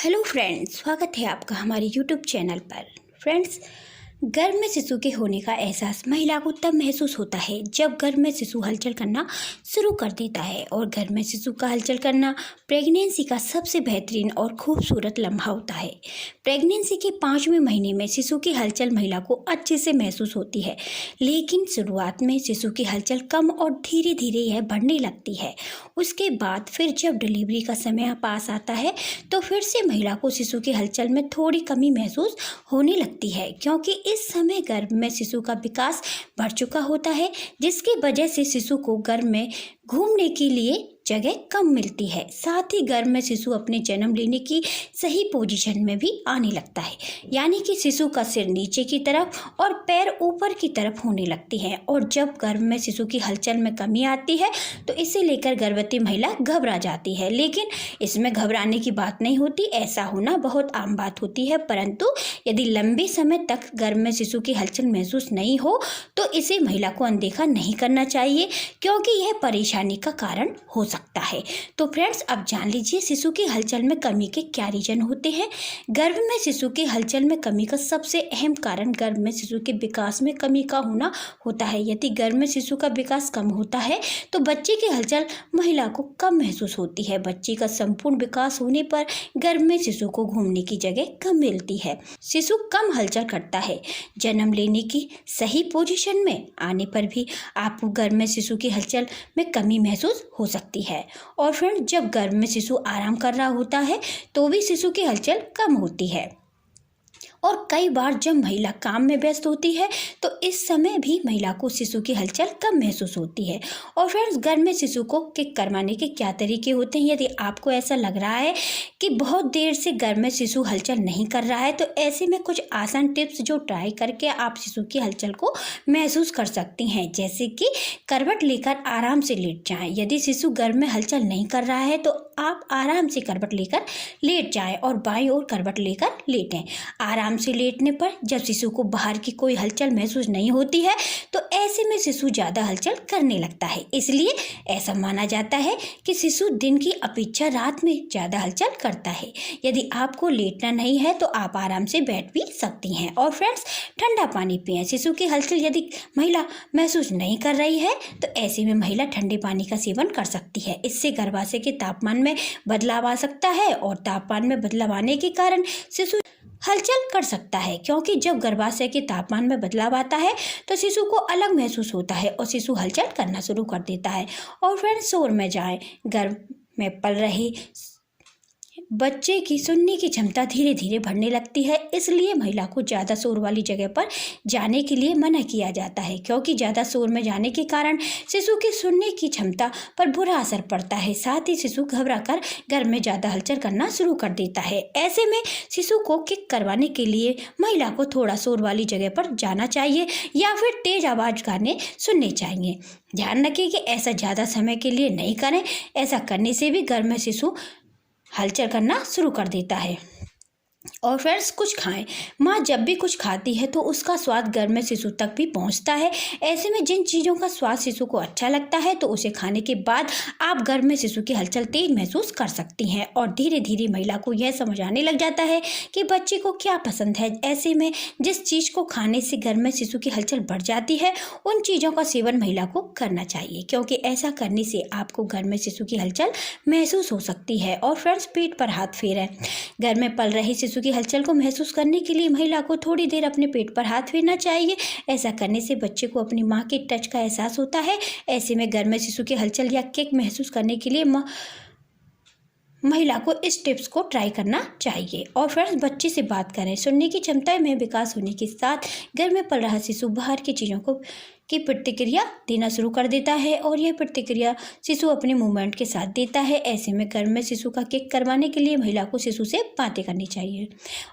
Hello friends, स्वागत है आपका हमारे यूट्यूब चैनल पर। फ्रेंड्स, गर्भ में शिशु के होने का एहसास महिला को तब महसूस होता है जब गर्भ में शिशु हलचल करना शुरू कर देता है। और गर्भ में शिशु का हलचल करना प्रेगनेंसी का सबसे बेहतरीन और खूबसूरत लम्हा होता है। प्रेगनेंसी के 5वें महीने में शिशु की हलचल महिला को अच्छे से महसूस होती है, लेकिन शुरुआत में शिशु की हलचल कम और धीरे धीरे यह बढ़ने लगती है। उसके बाद फिर जब डिलीवरी का समय पास आता है तो फिर से महिला को शिशु की हलचल में थोड़ी कमी महसूस होने लगती है, क्योंकि इस समय गर्भ में शिशु का विकास बढ़ चुका होता है, जिसकी वजह से शिशु को गर्भ में घूमने के लिए जगह कम मिलती है। साथ ही गर्भ में शिशु अपने जन्म लेने की सही पोजीशन में भी आने लगता है, यानी कि शिशु का सिर नीचे की तरफ और पैर ऊपर की तरफ होने लगते हैं। और जब गर्भ में शिशु की हलचल में कमी आती है तो इसे लेकर गर्भवती महिला घबरा जाती है, लेकिन इसमें घबराने की बात नहीं होती। ऐसा होना बहुत आम बात होती है, परंतु यदि लंबे समय तक गर्भ में शिशु की हलचल महसूस नहीं हो तो इसे महिला को अनदेखा नहीं करना चाहिए, क्योंकि यह परेशानी का कारण हो सकता है। तो फ्रेंड्स, अब जान लीजिए शिशु की हलचल में कमी के क्या रीजन होते हैं। गर्भ में शिशु की हलचल में कमी का सबसे अहम कारण गर्भ में शिशु के विकास में कमी का होना होता है। यदि गर्भ में शिशु का विकास कम होता है तो बच्चे की हलचल महिला को कम महसूस होती है। बच्चे का संपूर्ण विकास होने पर गर्भ में शिशु को घूमने की जगह कम मिलती है। शिशु कम हलचल करता है। जन्म लेने की सही पोजीशन में आने पर भी आपको गर्भ में शिशु की हलचल में कमी महसूस हो सकती है। और फ्रेंड, जब गर्भ में शिशु आराम कर रहा होता है तो भी शिशु की हलचल कम होती है। और कई बार जब महिला काम में व्यस्त होती है तो इस समय भी महिला को शिशु की हलचल कम महसूस होती है। और फ्रेंड्स, गर्भ में शिशु को किक करवाने के क्या तरीके होते हैं। यदि आपको ऐसा लग रहा है कि बहुत देर से गर्भ में शिशु हलचल नहीं कर रहा है तो ऐसे में कुछ आसान टिप्स जो ट्राई करके आप शिशु की हलचल को महसूस कर सकती हैं, जैसे कि करवट लेकर आराम से लेट जाएं। यदि शिशु गर्भ में हलचल नहीं कर रहा है तो आप आराम से करवट लेकर लेट जाएं और बाईं ओर करवट लेकर लेटें। आराम से लेटने पर जब शिशु को बाहर की कोई हलचल महसूस नहीं होती है तो ऐसे में शिशु ज़्यादा हलचल करने लगता है। इसलिए ऐसा माना जाता है कि शिशु दिन की अपेक्षा रात में ज़्यादा हलचल करता है। यदि आपको लेटना नहीं है तो आप आराम से बैठ भी सकती हैं। और फ्रेंड्स, ठंडा पानी पिएं। शिशु की हलचल यदि महिला महसूस नहीं कर रही है तो ऐसे में महिला ठंडे पानी का सेवन कर सकती है। इससे गर्भाशय के तापमान में बदलाव आ सकता है और तापमान में बदलाव आने के कारण शिशु हलचल कर सकता है, क्योंकि जब गर्भाशय के तापमान में बदलाव आता है तो शिशु को अलग महसूस होता है और शिशु हलचल करना शुरू कर देता है। और फ्रेंड्स, शोर में जाएं। गर्भ में पल रहे बच्चे की सुनने की क्षमता धीरे धीरे बढ़ने लगती है, इसलिए महिला को ज़्यादा शोर वाली जगह पर जाने के लिए मना किया जाता है, क्योंकि ज़्यादा शोर में जाने के कारण शिशु की सुनने की क्षमता पर बुरा असर पड़ता है। साथ ही शिशु घबराकर गर्भ में ज़्यादा हलचल करना शुरू कर देता है। ऐसे में शिशु को किक करवाने के लिए महिला को थोड़ा शोर वाली जगह पर जाना चाहिए या फिर तेज आवाज़ गाने सुनने चाहिए। ध्यान रखें कि ऐसा ज़्यादा समय के लिए नहीं करें। ऐसा करने से भी गर्भ में शिशु हलचल करना शुरू कर देता है। और फ्रेंड्स, कुछ खाएं। माँ जब भी कुछ खाती है तो उसका स्वाद गर्भ में शिशु तक भी पहुंचता है। ऐसे में जिन चीज़ों का स्वाद शिशु को अच्छा लगता है तो उसे खाने के बाद आप गर्भ में शिशु की हलचल तेज महसूस कर सकती हैं। और धीरे धीरे महिला को यह समझ आने लग जाता है कि बच्चे को क्या पसंद है। ऐसे में जिस चीज़ को खाने से गर्भ में शिशु की हलचल बढ़ जाती है उन चीज़ों का सेवन महिला को करना चाहिए, क्योंकि ऐसा करने से आपको गर्भ में शिशु की हलचल महसूस हो सकती है। और फ्रेंड्स, पेट पर हाथ फेरें। गर्भ में पल रही शिशु की हलचल को महसूस करने के लिए महिला को थोड़ी देर अपने पेट पर हाथ फेरना चाहिए। ऐसा करने से बच्चे को अपनी माँ के टच का एहसास होता है। ऐसे में गर्भ में शिशु की हलचल या किक महसूस करने के लिए महिला को इस टिप्स को ट्राई करना चाहिए। और फ्रेंड्स, बच्चे से बात करें। सुनने की क्षमता में विकास होने के साथ गर्भ में पल रहा शिशु बाहर की चीज़ों की प्रतिक्रिया देना शुरू कर देता है और यह प्रतिक्रिया शिशु अपने मूवमेंट के साथ देता है। ऐसे में गर्भ में शिशु का किक करवाने के लिए महिला को शिशु से बातें करनी चाहिए।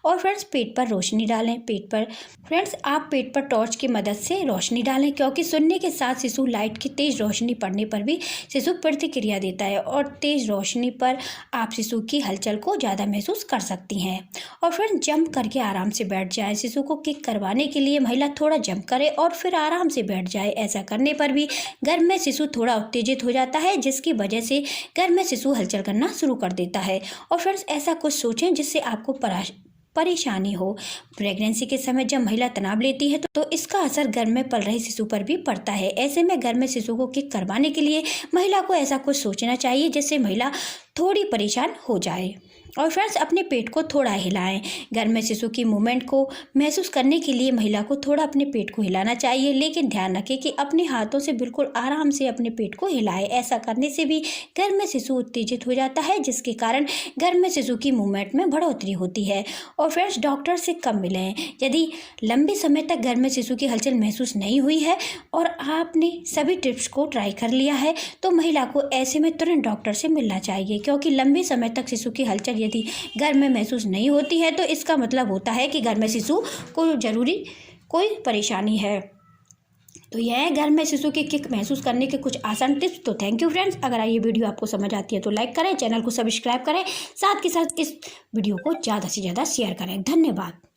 और फ्रेंड्स, पेट पर रोशनी डालें। फ्रेंड्स, आप पेट पर टॉर्च की मदद से रोशनी डालें, क्योंकि सुनने के साथ शिशु लाइट की तेज रोशनी पड़ने पर भी शिशु प्रतिक्रिया देता है और तेज रोशनी पर आप शिशु की हलचल को ज़्यादा महसूस कर सकती हैं। और फ्रेंड्स, जंप करके आराम से बैठ जाएं। शिशु को किक करवाने के लिए महिला थोड़ा जंप करे और फिर आराम से बैठ बैठ जाए। ऐसा करने पर भी गर्भ में शिशु थोड़ा उत्तेजित हो जाता है, जिसकी वजह से गर्भ में शिशु हलचल करना शुरू कर देता है। और फ्रेंड्स, ऐसा कुछ सोचें जिससे आपको परेशानी हो। प्रेगनेंसी के समय जब महिला तनाव लेती है तो इसका असर गर्भ में पल रहे शिशु पर भी पड़ता है। ऐसे में गर्भ में शिशु को किक करवाने के लिए महिला को ऐसा कुछ सोचना चाहिए जिससे महिला थोड़ी परेशान हो जाए। और फ्रेंड्स, अपने पेट को थोड़ा हिलाएं। गर्भ में शिशु की मूवमेंट को महसूस करने के लिए महिला को थोड़ा अपने पेट को हिलाना चाहिए, लेकिन ध्यान रखें कि अपने हाथों से बिल्कुल आराम से अपने पेट को हिलाएं। ऐसा करने से भी गर्भ में शिशु उत्तेजित हो जाता है, जिसके कारण गर्भ में शिशु की मूवमेंट में बढ़ोतरी होती है। और फ्रेंड्स, डॉक्टर से कब मिलें? यदि लंबे समय तक गर्भ में शिशु की हलचल महसूस नहीं हुई है और आपने सभी टिप्स को ट्राई कर लिया है तो महिला को ऐसे में तुरंत डॉक्टर से मिलना चाहिए, क्योंकि लंबे समय तक शिशु की हलचल यदि गर्भ में महसूस नहीं होती है तो इसका मतलब होता है कि गर्भ में शिशु को जरूरी कोई परेशानी है। तो यह है गर्भ में शिशु की किक महसूस करने के कुछ आसान टिप्स। तो थैंक यू फ्रेंड्स। अगर ये वीडियो आपको समझ आती है तो लाइक करें, चैनल को सब्सक्राइब करें, साथ के साथ इस वीडियो को ज़्यादा से ज़्यादा शेयर करें। धन्यवाद।